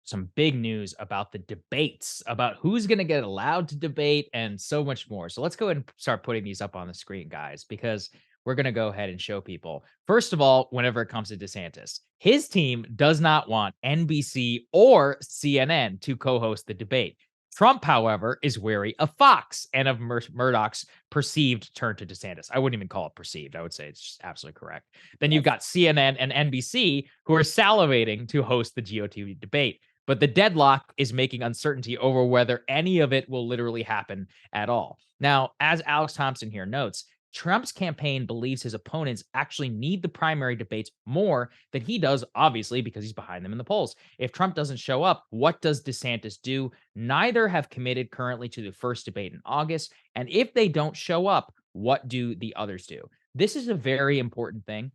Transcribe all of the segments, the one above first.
some big news about the debates, about who's going to get allowed to debate and so much more. So let's go ahead and start putting these up on the screen, guys, because we're going to go ahead and show people. First of all, whenever it comes to DeSantis, his team does not want NBC or CNN to co host the debate. Trump, however, is wary of Fox and of Murdoch's perceived turn to DeSantis. I wouldn't even call it perceived. I would say it's just absolutely correct. Then you've Yes. got CNN and NBC who are salivating to host the GOT debate. But the deadlock is making uncertainty over whether any of it will literally happen at all. Now, as Alex Thompson here notes, Trump's campaign believes his opponents actually need the primary debates more than he does, obviously, because he's behind them in the polls. If Trump doesn't show up, what does DeSantis do? Neither have committed currently to the first debate in August. And if they don't show up, what do the others do? This is a very important thing.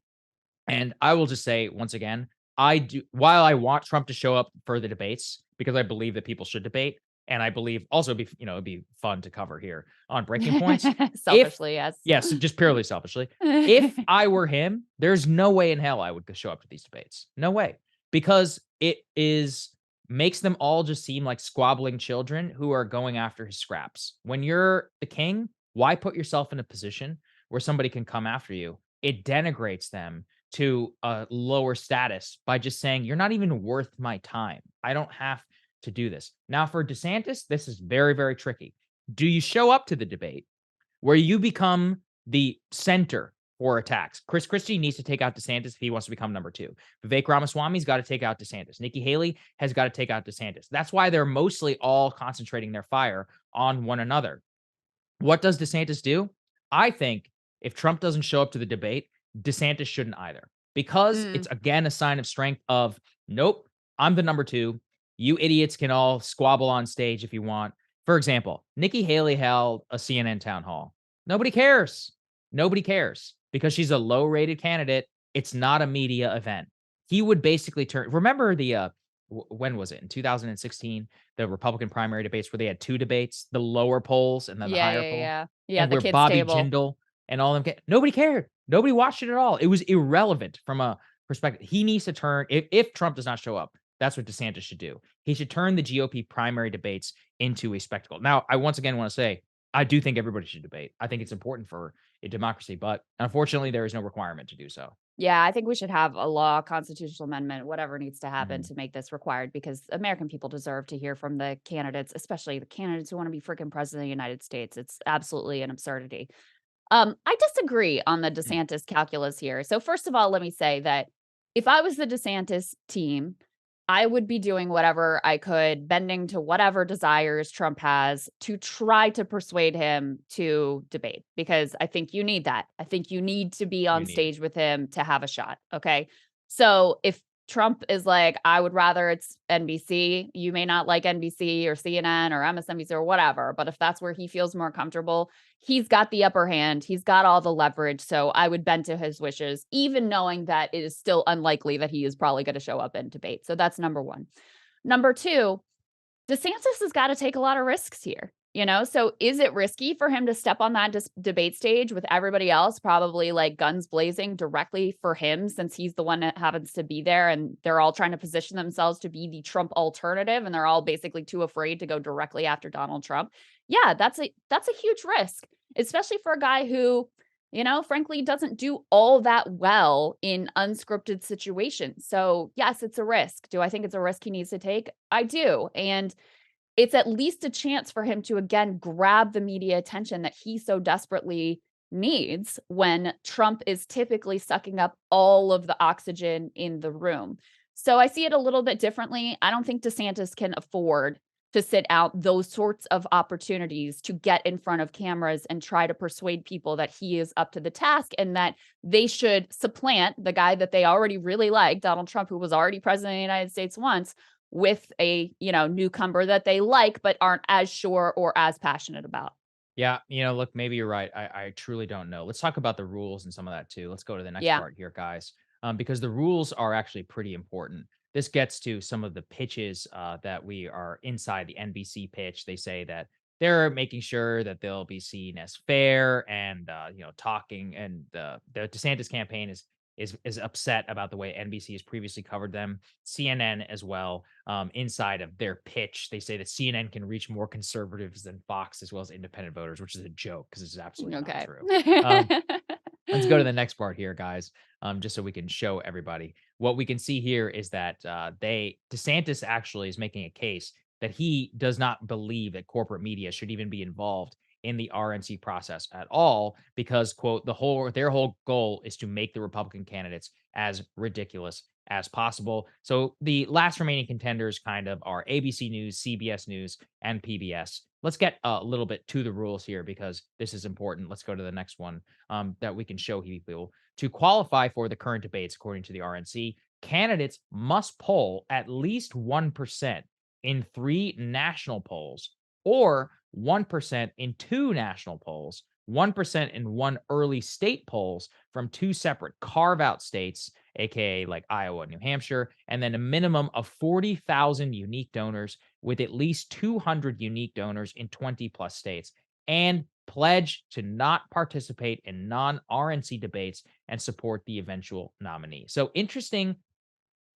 And I will just say once again, while I want Trump to show up for the debates because I believe that people should debate, and I believe also it'd be fun to cover here on breaking points. If Selfishly, yes. yes, just purely selfishly, if I were him, there's no way in hell I would show up to these debates. No way. Because it is makes them all just seem like squabbling children who are going after his scraps. When you're the king, why put yourself in a position where somebody can come after you? It denigrates them to a lower status by just saying, "You're not even worth my time. I don't have to do this." Now, for DeSantis, this is very, very tricky. Do you show up to the debate where you become the center for attacks? Chris Christie needs to take out DeSantis if he wants to become number two. Vivek Ramaswamy's got to take out DeSantis. Nikki Haley has got to take out DeSantis. That's why they're mostly all concentrating their fire on one another. What does DeSantis do? I think if Trump doesn't show up to the debate, DeSantis shouldn't either, because Mm. it's again a sign of strength of, nope, I'm the number two. You idiots can all squabble on stage if you want. For example, Nikki Haley held a CNN town hall. Nobody cares. Nobody cares because she's a low rated candidate. It's not a media event. He would basically turn. Remember when was it in 2016? The Republican primary debates where they had two debates, the lower polls and then the Yeah, higher yeah, poll, yeah. Yeah, and the where kids' Bobby table. Jindal and all them nobody cared. Nobody watched it at all. It was irrelevant from a perspective. He needs to turn if Trump does not show up, that's what DeSantis should do. He should turn the GOP primary debates into a spectacle. Now, I once again want to say I do think everybody should debate. I think it's important for a democracy, but unfortunately there is no requirement to do so. Yeah, I think we should have a law, constitutional amendment, whatever needs to happen Mhm. to make this required because American people deserve to hear from the candidates, especially the candidates who want to be freaking president of the United States. It's absolutely an absurdity. I disagree on the Mm. DeSantis calculus here. So first of all, let me say that if I was the DeSantis team, I would be doing whatever I could, bending to whatever desires Trump has to try to persuade him to debate because I think you need that. I think you need to be You on need it. stage with him to have a shot. Okay. So if Trump is like, I would rather it's NBC. You may not like NBC or CNN or MSNBC or whatever, but if that's where he feels more comfortable, he's got the upper hand. He's got all the leverage. So I would bend to his wishes, even knowing that it is still unlikely that he is probably going to show up in debate. So that's number one. Number two, DeSantis has got to take a lot of risks here. So is it risky for him to step on that debate stage with everybody else, probably like guns blazing directly for him, since he's the one that happens to be there and they're all trying to position themselves to be the Trump alternative and they're all basically too afraid to go directly after Donald Trump? Yeah, that's a huge risk, especially for a guy who, frankly, doesn't do all that well in unscripted situations. So, yes, it's a risk. Do I think it's a risk he needs to take? I do. And it's at least a chance for him to again grab the media attention that he so desperately needs when Trump is typically sucking up all of the oxygen in the room. So I see it a little bit differently. I don't think DeSantis can afford to sit out those sorts of opportunities to get in front of cameras and try to persuade people that he is up to the task and that they should supplant the guy that they already really like, Donald Trump, who was already president of the United States once, with a, newcomer that they like but aren't as sure or as passionate about. Yeah, look, maybe you're right. I truly don't know. Let's talk about the rules and some of that too. Let's go to the next Yeah. part here, guys, because the rules are actually pretty important. This gets to some of the pitches that we are inside the NBC pitch. They say that they're making sure that they'll be seen as fair and talking. And the DeSantis campaign is is upset about the way NBC has previously covered them. CNN as well. Inside of their pitch, they say that CNN can reach more conservatives than Fox as well as independent voters, which is a joke because it's absolutely not Okay. true. Um, Let's go to the next part here, guys, just so we can show everybody. What we can see here is that DeSantis actually is making a case that he does not believe that corporate media should even be involved in the RNC process at all because, quote, their whole goal is to make the Republican candidates as ridiculous as possible. So the last remaining contenders kind of are ABC News, CBS News, and PBS. Let's get a little bit to the rules here because this is important. Let's go to the next one that we can show people. To qualify for the current debates, according to the RNC, candidates must poll at least 1% in 3 national polls or 1% in 2 national polls, 1% in 1 early state polls from 2 separate carve out states, aka like Iowa and New Hampshire, and then a minimum of 40,000 unique donors with at least 200 unique donors in 20 plus states, and pledge to not participate in non RNC debates and support the eventual nominee. So interesting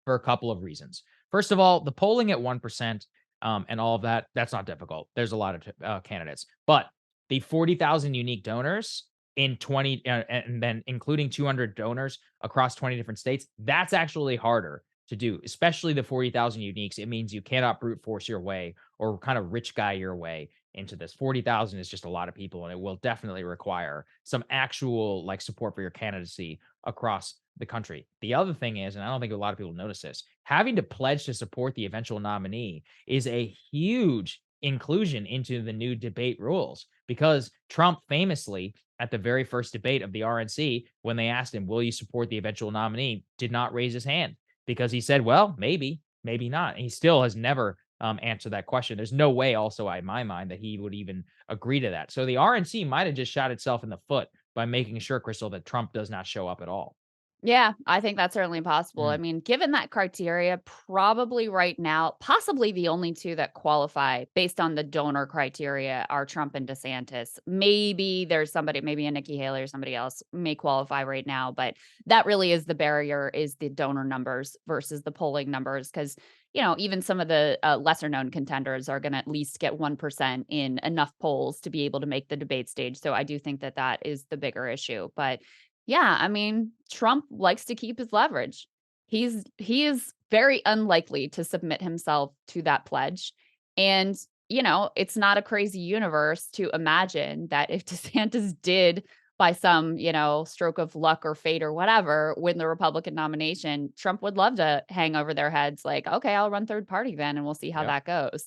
for a couple of reasons. First of all, the polling at 1% and all of that, that's not difficult. There's a lot of candidates, but the 40,000 unique donors in 20, and then including 200 donors across 20 different states, that's actually harder to do, especially the 40,000 uniques. It means you cannot brute force your way or kind of rich guy your way into this. 40,000 is just a lot of people, and it will definitely require some actual like support for your candidacy across the country. The other thing is, and I don't think a lot of people notice this, having to pledge to support the eventual nominee is a huge inclusion into the new debate rules because Trump famously at the very first debate of the RNC, when they asked him, will you support the eventual nominee, did not raise his hand because he said, well, maybe, maybe not. And he still has never answered that question. There's no way also in my mind that he would even agree to that. So the RNC might have just shot itself in the foot by making sure, Crystal, that Trump does not show up at all. Yeah, I think that's certainly possible. I Mm, mean, given that criteria, probably right now, possibly the only 2 that qualify based on the donor criteria are Trump and DeSantis. Maybe there's somebody, maybe a Nikki Haley or somebody else may qualify right now, but that really is the barrier is the donor numbers versus the polling numbers. Because even some of the, lesser known contenders are gonna at least get 1% in enough polls to be able to make the debate stage. So I do think that that is the bigger issue, but yeah, I mean, Trump likes to keep his leverage. He is very unlikely to submit himself to that pledge. And, it's not a crazy universe to imagine that if DeSantis did by some, stroke of luck or fate or whatever, win the Republican nomination, Trump would love to hang over their heads like, okay, I'll run third party then and we'll see how yep. that goes.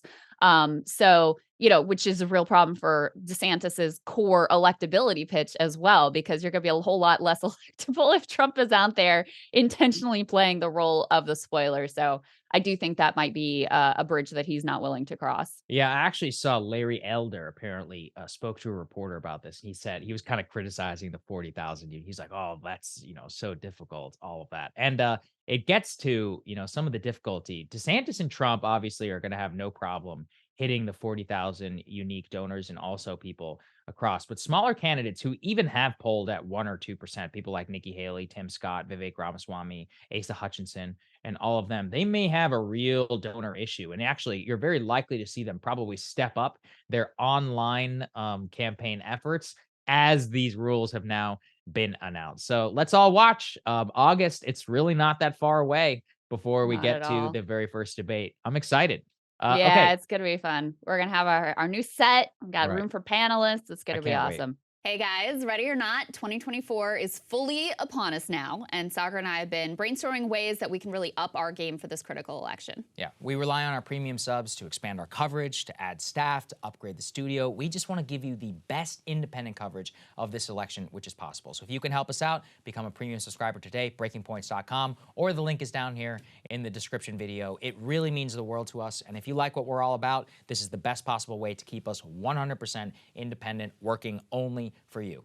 So which is a real problem for DeSantis's core electability pitch as well, because you're going to be a whole lot less electable if Trump is out there intentionally playing the role of the spoiler. So I do think that might be a bridge that he's not willing to cross. Yeah, I actually saw Larry Elder apparently spoke to a reporter about this. He said he was kind of criticizing the 40,000. He's like, oh, that's, so difficult, all of that. And it gets to, some of the difficulty. DeSantis and Trump obviously are going to have no problem hitting the 40,000 unique donors and also people across. But smaller candidates who even have polled at 1 or 2%, people like Nikki Haley, Tim Scott, Vivek Ramaswamy, Asa Hutchinson, and all of them, they may have a real donor issue. And actually, you're very likely to see them probably step up their online campaign efforts as these rules have now been announced. So let's all watch August. It's really not that far away before we Not get at to all. the very first debate. I'm excited. Yeah, Okay. it's gonna be fun. We're gonna have our new set. We got Right. room for panelists. It's I gonna be can't wait. awesome. Hey guys, ready or not, 2024 is fully upon us now, and Saagar and I have been brainstorming ways that we can really up our game for this critical election. Yeah, we rely on our premium subs to expand our coverage, to add staff, to upgrade the studio. We just want to give you the best independent coverage of this election, which is possible. So if you can help us out, become a premium subscriber today, breakingpoints.com, or the link is down here in the description video. It really means the world to us. And if you like what we're all about, this is the best possible way to keep us 100% independent, working only for you.